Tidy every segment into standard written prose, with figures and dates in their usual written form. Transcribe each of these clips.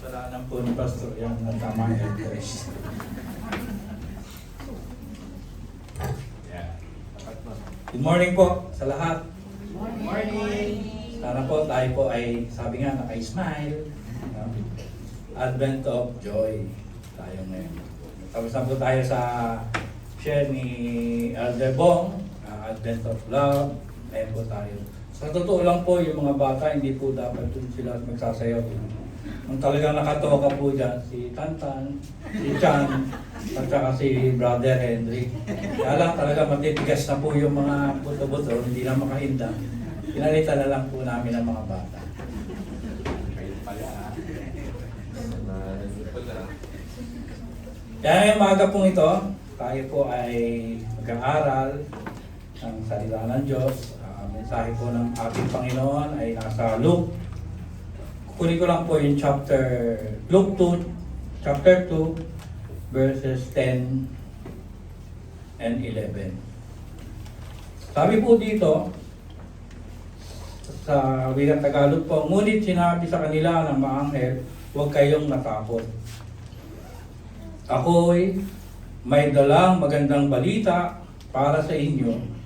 Kasalanan po ni Pastor yan na tama yung address. Good morning po sa lahat. Morning! Sana po tayo po ay, sabi nga, naka-smile. No? Advent of Joy tayo ngayon. Tapos na po tayo sa share ni Elder Bong, Advent of Love. Ayan po tayo. Sa totoo lang po, yung mga bata, hindi po dapat dun sila magsasayaw. Ang talagang nakatoka po dyan, si Tantan, si Chan, at saka si Brother Henry. Kaya lang talaga matitigas na po yung mga buto-buto, hindi na makahinda. Pinalitan na lang po namin ang mga bata. Kayo pala ha. Kaya ngayong umaga pong ito, tayo po ay mag-aaral ng salita ng Diyos. Mensahe po ng ating Panginoon ay nasa Luke. Kunin ko lang po yung Luke 2, chapter 2, verses 10 and 11. Sabi po dito, sa wikang Tagalog po, ngunit sinabi sa kanila ng maanghel, huwag kayong matakot. Ako'y may dalang magandang balita para sa inyo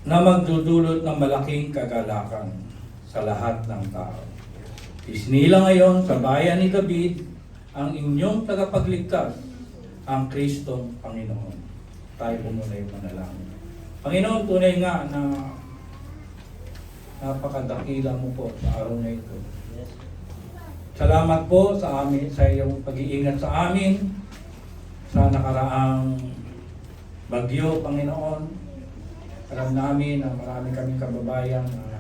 na magdudulot ng malaking kagalakan sa lahat ng tao. Isnila ngayon sa bayan ni David ang inyong tagapagligtas, ang Kristong Panginoon. Tayo po muna yung manalangin. Panginoon, tunay nga na napakadakila mo po sa araw na ito. Salamat po sa amin, sa iyong pag-iingat sa amin, sa nakaraang bagyo, Panginoon. Alam namin na marami kaming kababayan na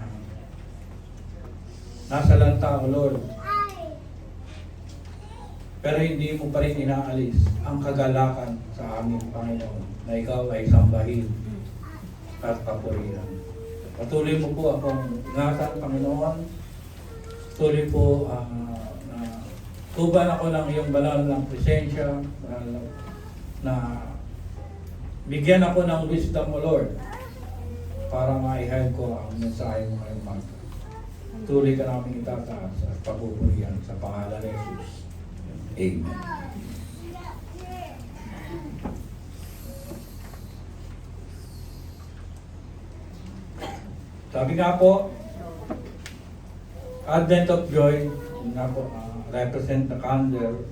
nasa lanta, O Lord. Pero hindi mo pa rin inaalis ang kagalakan sa amin, Panginoon, na ikaw ay sambahin at papurihan. Patuloy mo po akong ingatan, Panginoon. Patuloy po na tuban ako ng iyong banal ng presensya, na bigyan ako ng wisdom, O Lord, para ma-ihayag ko ang mensahe mo ngayong umaga. Tuloy ka namin itataas at papupurihan sa pangalan ni Jesus. Amen. Sabi nga po, Advent of Joy, nga po, represent the candle.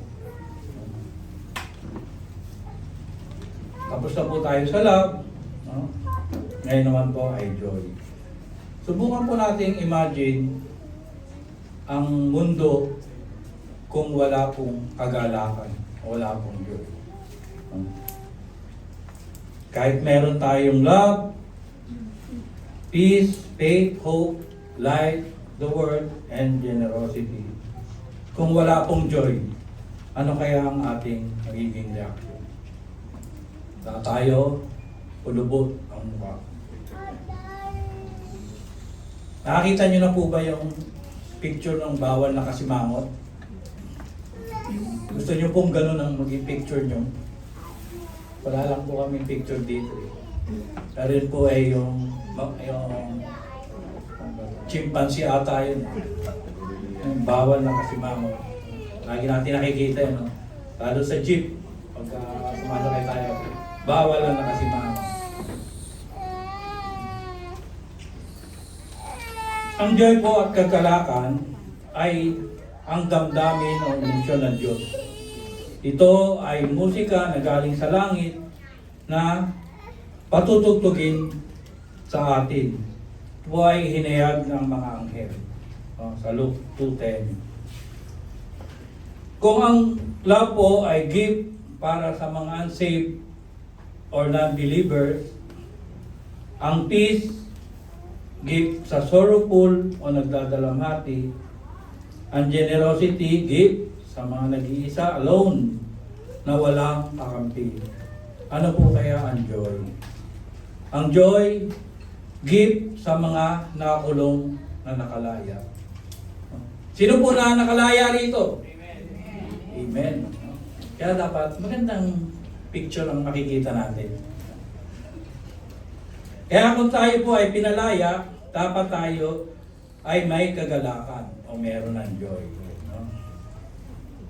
Tapos na po tayo sa love. No? Ngayon naman po ay joy. Subukan po nating imagine ang mundo kung wala pong kagalakan, wala pong joy. Kahit meron tayong love, peace, faith, hope, light, the word, and generosity. Kung wala pong joy, ano kaya ang ating magiging reaction? Na tayo, ulubot ang mukha. Nakakita niyo na po ba yung picture ng bawal na kasimangot? Gusto niyo pong ganun ang maging picture niyo? Wala lang po kami picture dito. Pero yun po ay yung chimpanzee ata yun. Yung bawal na kasimangot. Lagi natin nakikita yun. No? Lalo sa jeep, pagka sumasakay tayo, bawal na kasimangot. Ang joy po at kagalakan ay ang damdamin o emosyon ng Diyos. Ito ay musika na galing sa langit na patutugtugin sa atin. Ito ay hinayag ng mga anghel. Sa Luke 2:10. Kung ang love po ay gift para sa mga unsaved or non-believers, ang peace gift sa sorrowful o nagdadalamhati, ang generosity gift sa mga nag-iisa alone na walang kakampi. Ano po kaya ang joy? Ang joy gift sa mga nakakulong na nakalaya. Sino po na nakalaya rito? Amen. Amen. Kaya dapat magandang picture ang makikita natin. Kaya kung tayo po ay pinalaya, dapat tayo ay may kagalakan o meron ng joy. No?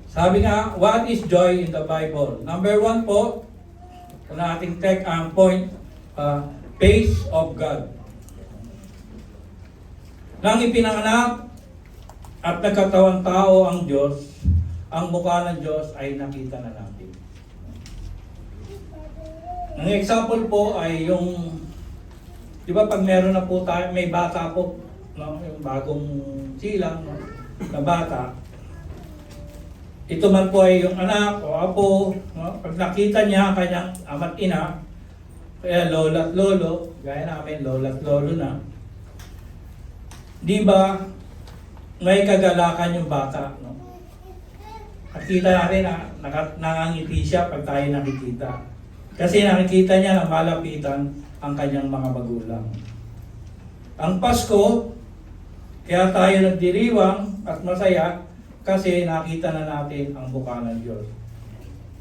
Sabi nga, what is joy in the Bible? Number 1 po, kung ating take ang point, face of God. Nang ipinanganak at nagkatawang tao ang Diyos, ang mukha ng Diyos ay nakita na natin. Ang example po ay yung, di ba pag meron na po tayo, may bata po, no? Yung bagong silang, no? Na bata, ito man po ay yung anak o apo, no? Pag nakita niya kanyang ama't ina, kaya lola at lolo, gaya namin, lola at lolo na, di ba may kagalakan yung bata, no? Nakita natin na nakangiti siya pag tayo nakikita. Kasi nakikita niya na malapitan ang kanyang mga magulang. Ang Pasko, kaya tayo nagdiriwang at masaya kasi nakita na natin ang mukha ng Diyos.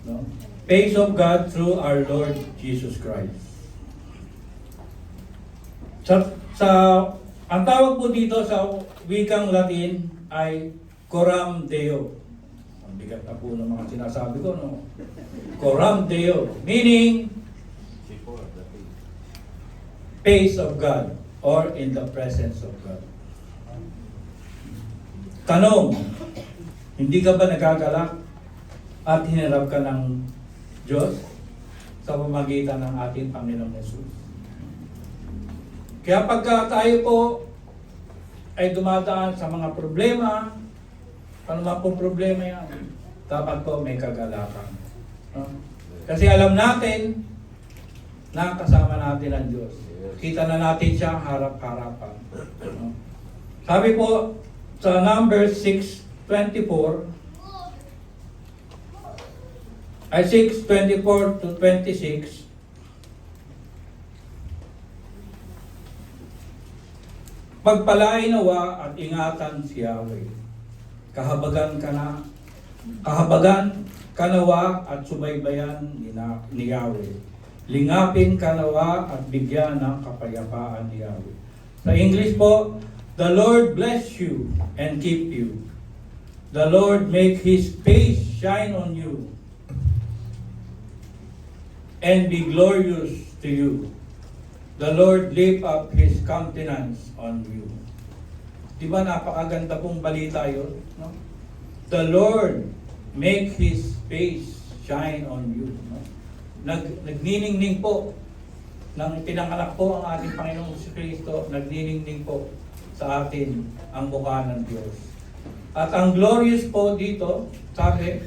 No? Face of God through our Lord Jesus Christ. Ang tawag po dito sa wikang Latin ay Coram Deo. Ang bigat na po ng mga sinasabi ko, no? Coram Deo, meaning face of God or in the presence of God. Tanong, hindi ka ba nagagalak at hinarap ka ng Diyos sa pamamagitan ng ating Panginoong Yesus? Kaya pagka tayo po ay dumadaan sa mga problema, ano man po problema yan, dapat po may kagalakan. No? Kasi alam natin na kasama natin ang Diyos. Kita na natin siya harap-harapan. No? Sabi po sa Numbers 6:24 ay 6:24 to 26, pagpalain nawa at ingatan si Yahweh. Kahabagan kanawa at subaybayan ni Yahweh. Lingapin kanawa at bigyan ng kapayapaan ni Yahweh. Sa English po, the Lord bless you and keep you. The Lord make His face shine on you and be glorious to you. The Lord lift up His countenance on you. Diba napakaganda pong balita yun? No? The Lord make His face shine on you. No? Nagniningning po nang pinanganak po ang ating Panginoong Kristo, nagniningning po sa atin ang mukha ng Diyos. At ang glorious po dito, sabi,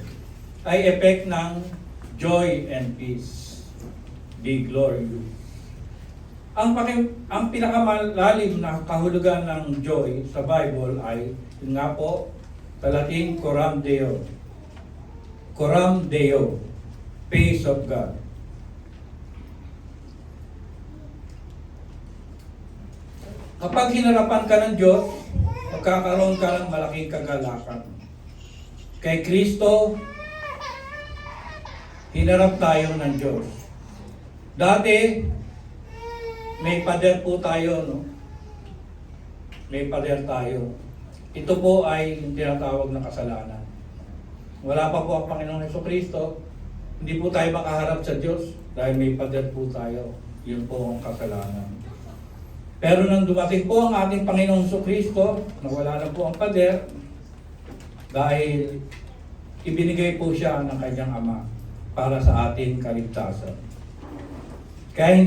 ay effect ng joy and peace. Be glorious. Ang pinakamalalim na kahulugan ng joy sa Bible ay, yun nga po, sa Latin, Coram Deo. Coram Deo, face of God. Kapag hinarapan ka ng Diyos, magkakaroon ka ng malaking kagalakan. Kay Kristo, hinarap tayo ng Diyos. Dati, may pader po tayo, no? May pader tayo. Ito po ay yung tinatawag na kasalanan. Wala pa po ang Panginoong Jesucristo, hindi po tayo makaharap sa Diyos dahil may pader po tayo. Yun po ang kasalanan. Pero nang dumating po ang ating Panginoong Jesucristo, nawala na po ang pader dahil ibinigay po siya ng kanyang Ama para sa ating kaligtasan. Kaya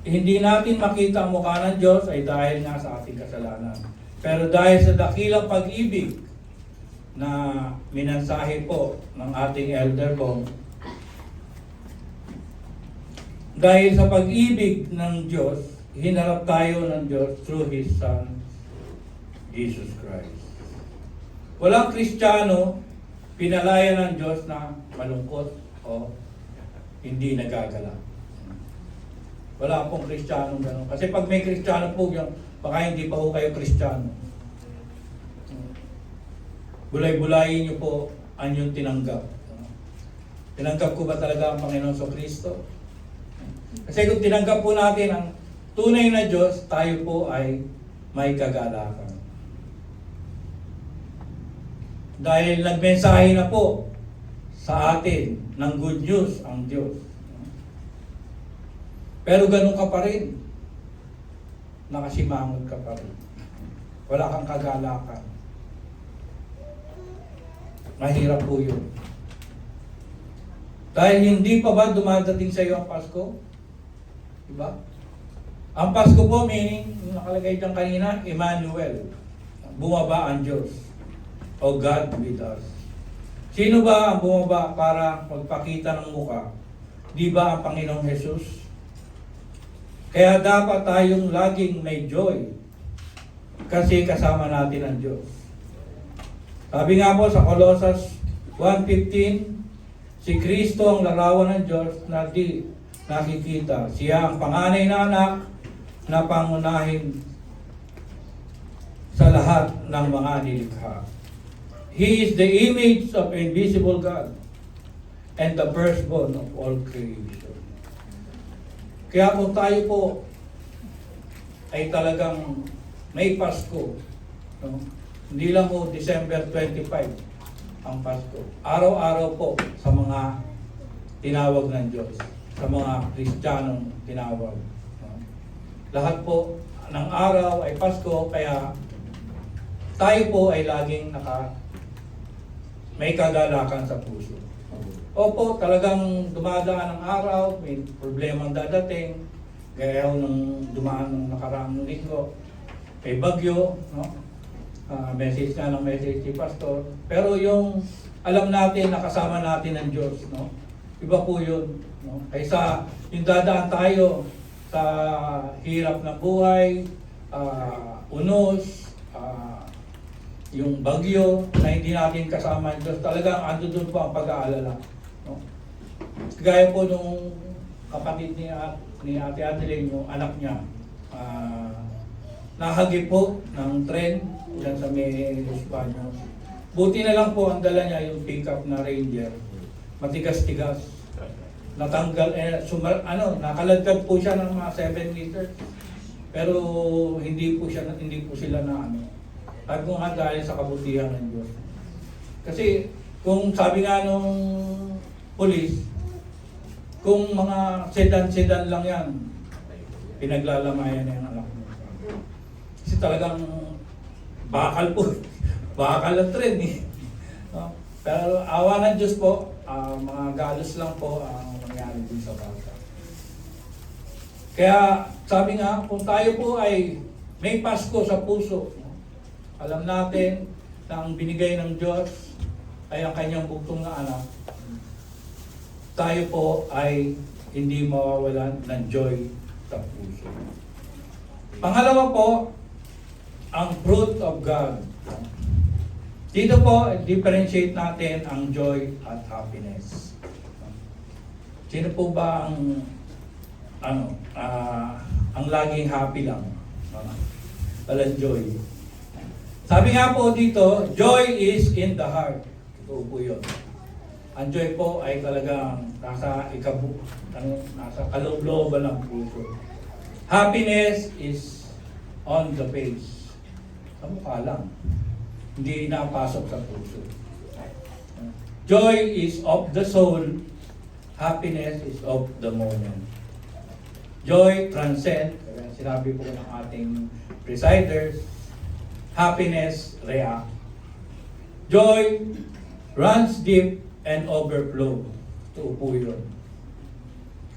hindi natin makita ang mukha ng Diyos ay dahil nga sa ating kasalanan. Pero dahil sa dakilang pag-ibig na minansahe po ng ating elder bong, dahil sa pag-ibig ng Diyos, hinarap tayo ng Diyos through His Son, Jesus Christ. Walang Kristiyano pinalaya ng Diyos na malungkot o hindi nagagalak. Wala pong Kristiyanong gano'n. Kasi pag may Kristiyano po yan, baka hindi pa po kayo Kristiyano. Bulay-bulayin niyo po ang yung tinanggap. Tinanggap ko ba talaga ang Panginoon sa Kristo? Kasi kung tinanggap po natin ang tunay na Diyos, tayo po ay may kagalakan. Dahil nagmensahe na po sa atin ng good news ang Diyos. Pero ganun ka pa rin. Nakasimangot ka pa rin. Wala kang kagalakan. Mahirap po yun. Dahil hindi pa ba dumadating sa iyo ang Pasko? Diba? Ang Pasko po, meaning, nakalagay dyan kanina, Emmanuel. Bumaba ang Diyos. O God with us. Sino ba ang bumaba para magpakita ng mukha? Di ba ang Panginoong Jesus? Kaya dapat tayong laging may joy. Kasi kasama natin ang Diyos. Sabi nga po sa Colossus 1:15, si Kristo ang larawan ng Diyos na di nakikita. Siya ang panganay na anak na pangunahin sa lahat ng mga nilikha. He is the image of invisible God and the firstborn of all creation. Kaya kung tayo po ay talagang may Pasko, no? Hindi lang po December 25 ang Pasko. Araw-araw po sa mga tinawag ng Diyos, sa mga Kristiyanong tinawag. No? Lahat po ng araw ay Pasko, kaya tayo po ay laging may kagalakan sa puso. Opo, talagang dumadaan ang araw, may problemang dadating, gaya nung dumaan nung nakaraang linggo, may bagyo, no? Message nga ng message si Pastor. Pero yung alam natin, nakasama natin ang Diyos, no? Iba po yun, no? Kaysa yung dadaan tayo sa hirap ng buhay, unos, yung bagyo na hindi natin kasama ang Diyos, talagang ando doon po ang pag-aalala, no? Gaya po nung kapatid ni Ate Adeline, yung anak niya, nahagi po ng tren dyan sa may Espanya. Buti na lang po ang dala niya yung pickup na Ranger. Matigas-tigas. Natanggal, nakaladkad po siya ng mga 7 meters. Pero hindi po sila na ano. Sabi ko nga dahil sa kabutihan ng Diyos. Kasi kung sabi nga nung police, kung mga sedan-sedan lang yan, pinaglalamayan na yung anak mo. Kasi talagang bakal po. Bakal ang tren eh. No? Pero awa ng Diyos po, mga galos lang po ang nangyari din sa bata. Kaya sabi nga, kung tayo po ay may Pasko sa puso, no? Alam natin na ang binigay ng Diyos ay ang kanyang bugtong na anak, tayo po ay hindi mawawalan ng joy sa puso. Pangalawa po, ang fruit of God. Dito po, differentiate natin ang joy at happiness. Sino po ba ang laging happy lang? Walang joy. Sabi nga po dito, joy is in the heart. Ito po yun. Ang joy po ay talagang nasa kaloob-looban ng puso. Happiness is on the face. Sa mukha lang. Hindi napasok sa puso. Joy is of the soul. Happiness is of the moment. Joy transcend. Sinabi po ng ating presiders. Happiness react. Joy runs deep and overflow. Ito po yun.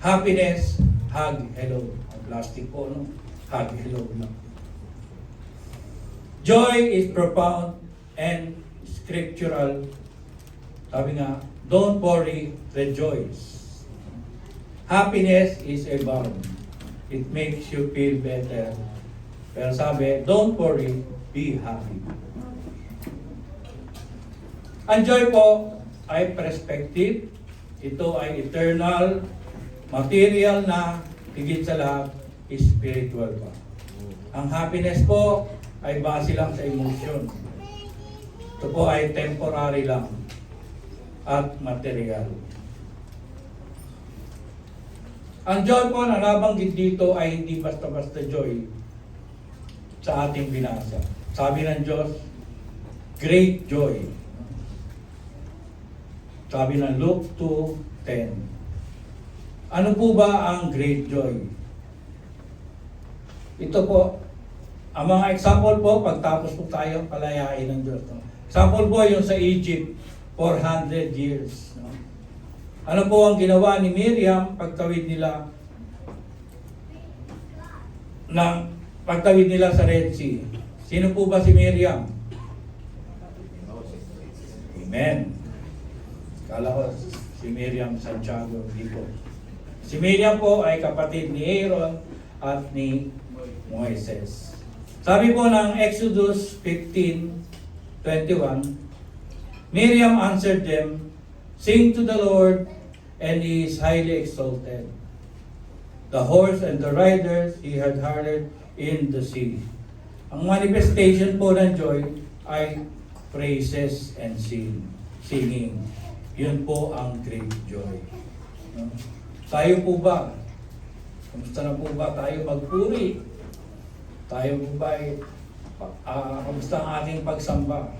Happiness, hug, hello. Ang plastic po, no? Hug, hello lang. Joy is profound and scriptural. Sabi nga, don't worry, rejoice. Happiness is a balm. It makes you feel better. Pero sabi, don't worry, be happy. Ang joy po ay perspective. Ito ay eternal, material na, higit sa lahat, spiritual pa. Ang happiness po ay base lang sa emotion. Ito po ay temporary lang at material. Ang joy po na nabanggit dito ay hindi basta-basta joy sa ating binasa. Sabi ng Diyos, great joy. Sabi ng Luke 2:10. Ano po ba ang great joy? Ito po, ang mga example po, pagtapos po tayo, palayain ng Diyos. No? Example po yung sa Egypt, 400 years. No? Ano po ang ginawa ni Miriam pagtawid nila sa Red Sea? Sino po ba si Miriam? Amen. Kala ko si Miriam Santiago, hindi po. Si Miriam po ay kapatid ni Aaron at ni Moises. Sabi po ng Exodus 15:21, Miriam answered them, "Sing to the Lord, and He is highly exalted. The horse and the riders He had harnessed in the sea." Ang manifestation po ng joy ay praises and singing. Yun po ang great joy. No? Tayo po ba? Kamusta na po ba tayo magpuri? Tayo po ba ay kamusta ang ating pagsamba?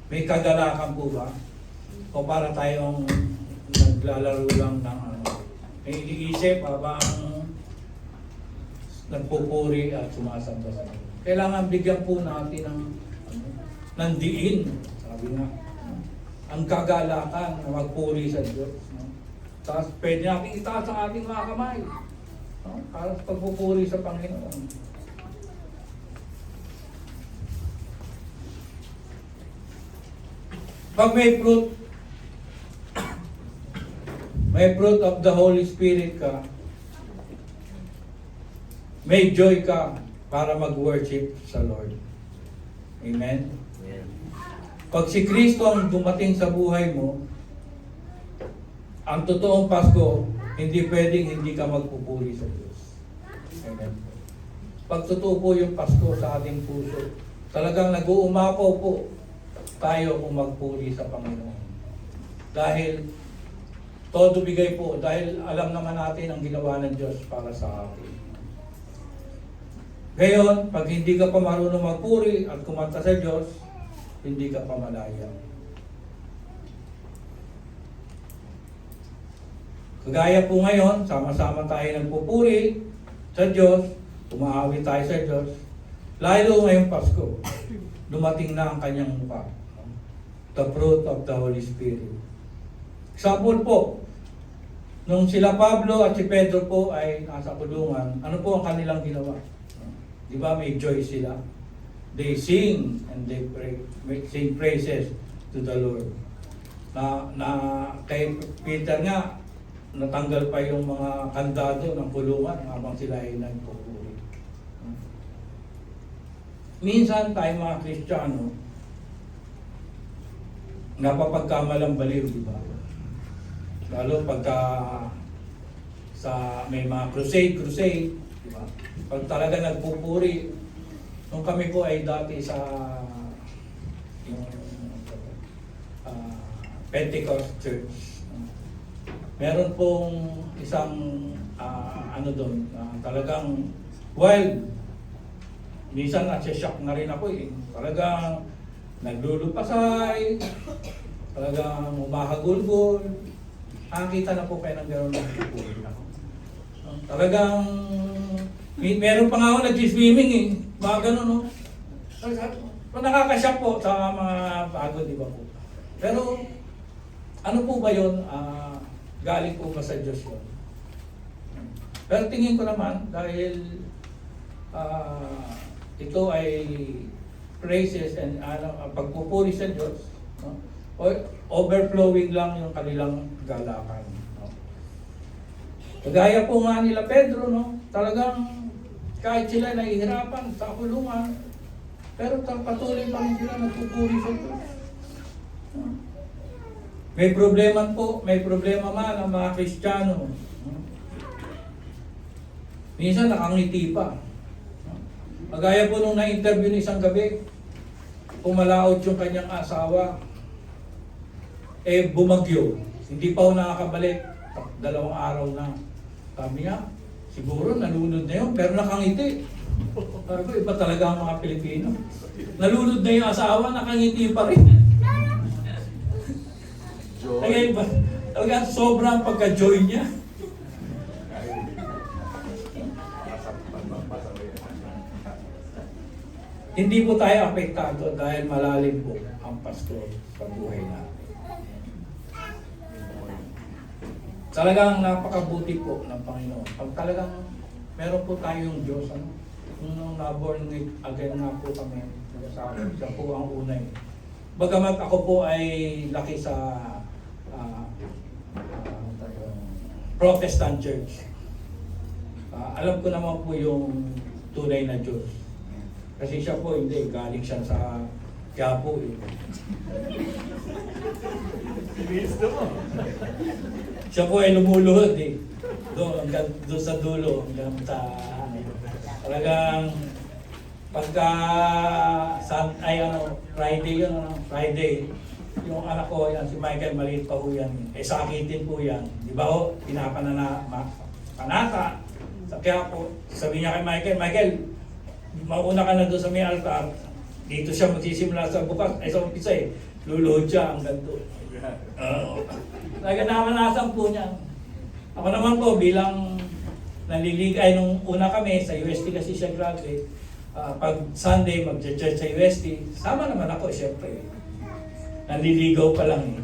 May kagalakan po ba? O para tayong naglalaro lang ng may iniisip habang nagpupuri at sumasamba sa Diyos. Kailangan bigyan po natin ng diin, sabi nga, ang kagalakan na magpuri sa Diyos. No? Tapos pwede natin itaas ang ating mga kamay, no? Para sa pagpupuri sa Panginoon. Pag may fruit of the Holy Spirit ka, may joy ka para mag-worship sa Lord. Amen? Pag si Kristo ang dumating sa buhay mo, ang totoong Pasko, hindi pwedeng hindi ka magpupuri sa Diyos. Amen. Pag totoo po yung Pasko sa ating puso, talagang nag-uumapaw po tayo kung magpuri sa Panginoon. Dahil todo bigay po, dahil alam naman natin ang ginawa ng Diyos para sa atin. Ngayon, pag hindi ka pa marunong magpuri at kumanta sa Diyos, hindi ka pa malaya. Kagaya po ngayon, sama-sama tayo nagpupuri sa Diyos, umaawit tayo sa Diyos, lalo ngayong Pasko, dumating na ang kanyang mukha. The fruit of the Holy Spirit. Example po, nung sila Pablo at si Pedro po ay nasa kulungan, ano po ang kanilang ginawa? Di ba may joy sila? They sing and they pray, sing praises to the Lord. Na kay Peter nga, natanggal pa yung mga kandado ng kulungan habang sila ay nagpupuri. Minsan tayo mga Kristiyano, napapagkamalang baliw, di ba? Lalo pagka sa may mga crusade, di ba? Pag talaga nagpupuri, nung kami po ay dati sa yung, Pentecost Church, meron pong isang ano doon, talagang wild. Minsan nasa-shock na rin ako eh. Talagang naglulupasay, talagang umahagulgol. Nakakita na po kayo ng gano'n ng pupuri ako. Talagang meron pa nga ako nag-swimming eh. Mga gano'n, no? Nakakashock po sa mga bago, di ba po? Pero, ano po ba yun? Galing po ba sa Diyos yun? Pero tingin ko naman, dahil ito ay praises and pagpupuri sa Diyos, no? Overflowing lang yung kanilang galakan. No? Kagaya po nga nila Pedro, no? Talagang kahit sila nahihirapan sa kulungan, pero patuloy pa rin sila nagpupuri sa Diyos. No? May problema man ang mga Kristiyano. No? Minsan nakangiti pa. Magaya po nung na-interview ng isang gabi, pumalaot yung kanyang asawa, bumagyo. Hindi pa ako nakakabalik. 2 araw na. Sabi niya, siguro nalunod na yun, pero nakangiti. Sabi ko, iba talaga ang mga Pilipino. Nalunod na yung asawa, nakangiti pa rin. Talagang sobrang pagka-joy niya. Hindi po tayo apektado dahil malalim po ang Pasko sa buhay natin. Talagang napakabuti po ng Panginoon. Pag talagang meron po tayong Diyos, nung na-born again nga po kami, siya po ang unay. Bagamat ako po ay laki sa Protestant Church. Alam ko naman po yung tunay na Diyos. Kasi siya po hindi, galing siya sa Quiapo eh. Siya po ay lumuluhod eh. Doon sa dulo, hanggang sa talagang pagka Friday, yung anak ko, yan, si Michael, maliit pa po yan. Sakitin po yan. Di ba ho, panata. Kaya po, sabi niya kay Michael, mauna ka na doon sa may altar. Dito siya magsisimula sa bukas, sa umpisa eh. Luluhod siya hanggang doon. Naganamanasan po niya. Ako naman po bilang naliligay nung una kami sa UST kasi siya graduate. Pag Sunday mag-church sa UST, sama naman ako syempre. Naliligaw pa lang eh.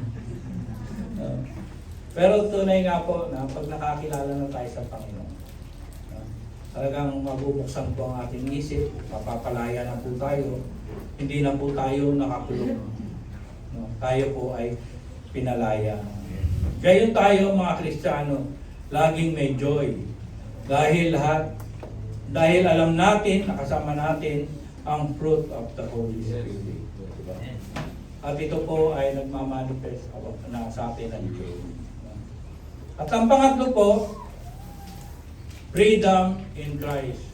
Pero tunay nga po na pag nakakilala na tayo sa Panginoon, talagang mabubuksan po ang ating isip, mapapalaya na po tayo, hindi na po tayo nakakulong. Tayo po ay pinalaya. Gayon tayo mga Kristiyano, laging may joy. Dahil alam natin, nakasama natin ang fruit of the Holy Spirit. At ito po ay nagmamanifest na sa atin ng joy. At ang pangatlo po, freedom in Christ.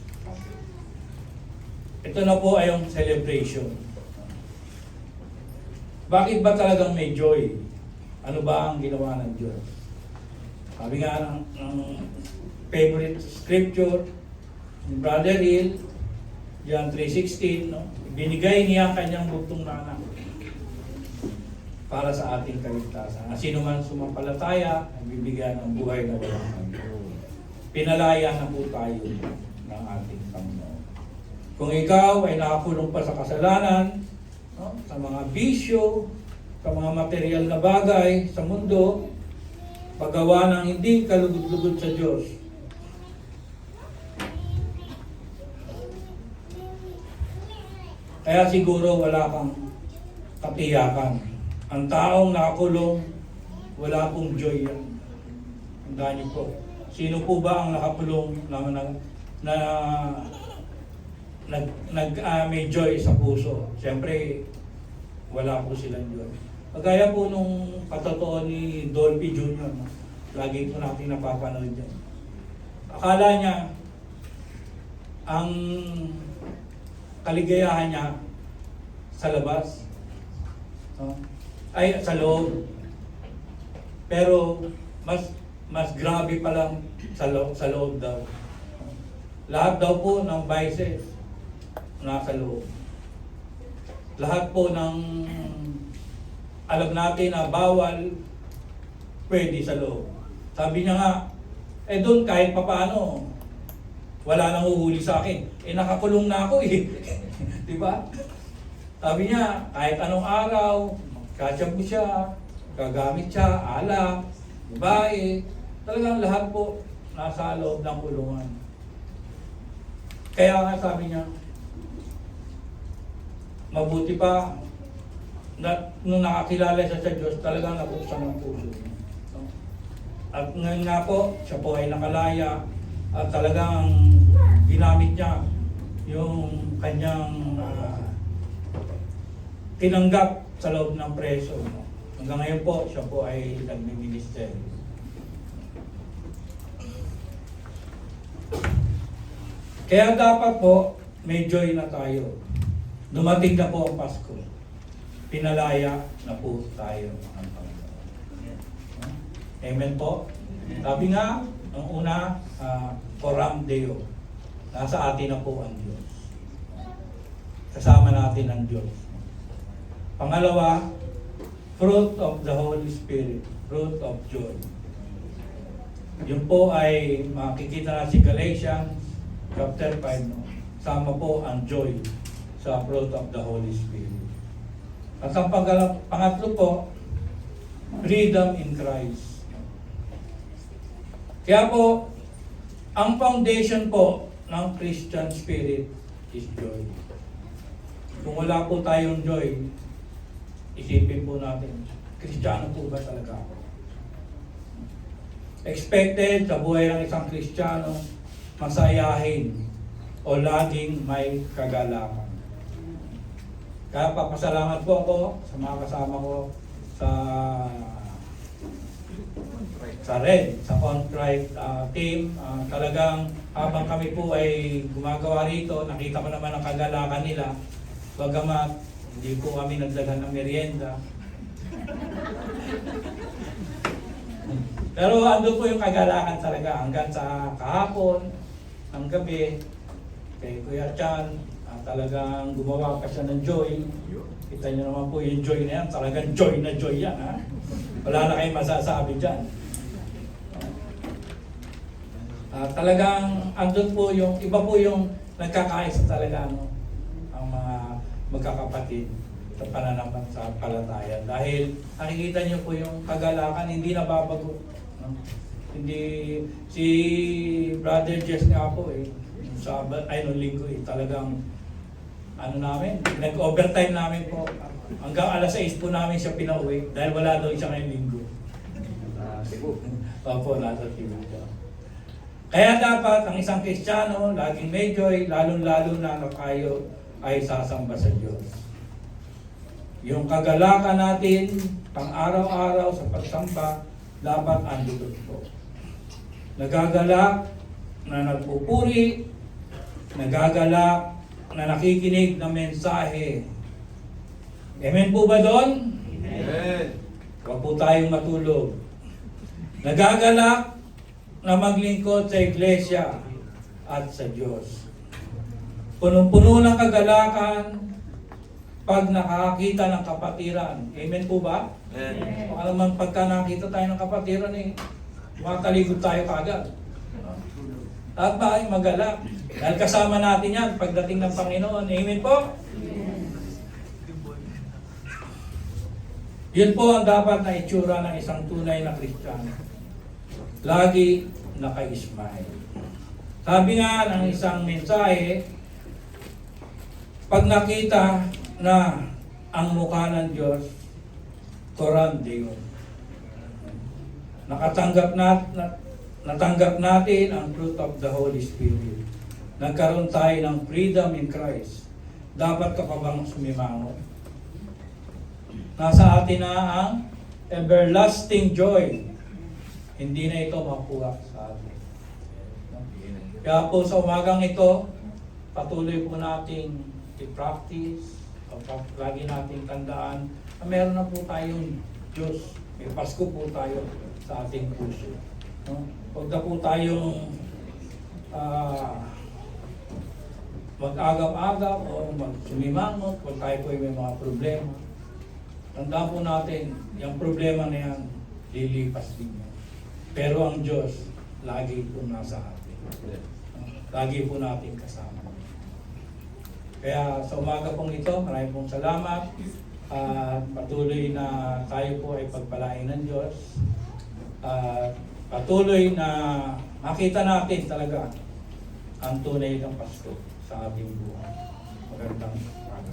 Ito na po ay yung celebration. Bakit ba talagang may joy? Ano ba ang ginawa ng Diyos? Sabi nga ng favorite scripture ni Brother Hill, John 3:16, no? Binigay niya ang kanyang bugtong na anak para sa ating kaligtasan. Sino man sumampalataya, ay bibigyan ng buhay na walang hanggan. Pinalaya na po tayo ng ating Panginoon. Kung ikaw ay nakakulong pa sa kasalanan, no, sa mga bisyo, sa mga material na bagay sa mundo, paggawa ng hindi kalugod-lugod sa Diyos, kaya siguro wala kang katiyakan. Ang taong nakakulong, wala pong joy yan. Tandaan niyo po. Sino po ba ang nakakulong may joy sa puso? Siyempre, wala po silang joy. Kagaya po nung katotoo ni Dolphy Jr., no? Lagi po natin napapanood yan. Akala niya, ang kaligayahan niya sa labas, no? Ay sa loob. Pero mas grabe pa lang sa loob daw. Lahat daw po ng vices nasa loob. Lahat po ng alam natin na bawal, pwede sa loob. Sabi niya nga, doon kahit papaano, wala nang uhuli sa akin. Nakakulong na ako eh. Di ba? Sabi niya, kahit anong araw, magkatsabu siya, gagamit siya, alak, babae, talagang lahat po nasa loob ng kulungan. Kaya nga sabi niya, mabuti pa na nung nakakilala siya sa Diyos, talagang nabuksan ang puso niya. At ngayon nga po, siya po ay nakalaya at talagang ginamit niya yung kanyang tinanggap sa loob ng preso. Hanggang ngayon po, siya po ay nagmi-minister. Kaya dapat po, may joy na tayo. Dumating na po ang Pasko. Pinalaya na po tayo ang Panginoon. Amen po? Sabi nga, ang una, Coram Deo. Nasa atin na po ang Diyos. Kasama natin ang Diyos. Pangalawa, fruit of the Holy Spirit, fruit of joy. Yun po ay makikita na si Galatians chapter 5, no? Sama po ang joy sa fruit of the Holy Spirit. At ang pangatlo po, freedom in Christ. Kaya po, ang foundation po ng Christian spirit is joy. Kung wala po tayong joy, isipin po natin, Kristiyano po ba talaga ako? Expected sa buhay ng isang Kristiyano, masayahin o laging may kagalakan. Kaya papasalamat po ako sa mga kasama ko sa Red, sa Contrite team. Talagang habang kami po ay gumagawa rito, nakita ko naman ang kagalakan nila. Bagamat hindi po kami nagdagan ng merienda. Pero ando po yung kagalakan talaga hanggang sa kahapon, ng gabi, kay Kuya Chan, talagang gumawa pa siya ng joy. Kita niyo naman po yung joy na yan, talagang joy na joy yan. Ha? Wala na kayong masasabi dyan. Talagang andun po yung, iba po yung nagkakaisa talaga ang mga magkakapatid sa pananaman sa palataya. Dahil nakikita niyo po yung kagalakan, hindi nababago. No? Hindi, si Brother Jess nga po nung linggo talagang nag-overtime namin po. Hanggang alas 6 po namin siya pinauwi dahil wala daw siya ngayong linggo. Cebu. Opo, nasa Cebu. Kaya dapat ang isang Kristiyano, laging may joy, lalong-lalo na tayo ay sasamba sa Diyos. Yung kagalakan natin, pang araw-araw sa pagsamba, dapat andun po. Nagagalak na nagpupuri, nagagalak na nakikinig ng mensahe. Amen po ba doon? Amen. Huwag po tayong matulog. Nagagalak na maglingkod sa iglesia at sa Diyos. Punong-puno ng kagalakan pag nakakita ng kapatiran. Amen po ba? Amen. Baka naman pagka nakita tayo ng kapatiran, makakaligod tayo kagad. At ba ay magalak? Dahil kasama natin yan pagdating ng Panginoon. Amen po? Yun po ang dapat na itsura ng isang tunay na Kristiyano. Lagi naka-smile. Sabi nga ng isang mensahe, pag nakita na ang mukha ng Diyos, Coram Deo. Natanggap natin ang fruit of the Holy Spirit. Nagkaroon tayo ng freedom in Christ. Dapat ka pa bang sumimangot? Nasa atin na ang everlasting joy. Hindi na ito makuha sa atin. Kaya po sa umagang ito, patuloy po nating i-practice, lagi nating tandaan na meron na po tayong Diyos. May Pasko po tayo sa ating puso. No? Huwag na po tayong mag-agaw-agaw o mag-sumimangot, huwag tayo po may mga problema. Tandaan po natin, yung problema na yan, lilipas din yan. Pero ang Diyos, lagi po nasa atin. Lagi po natin kasama. Kaya sa umaga pong ito, maraming pong salamat. At patuloy na tayo po ay pagpalain ng Diyos. At patuloy na makita natin talaga ang tunay ng Pasko sa ating buhay. Magandang umaga.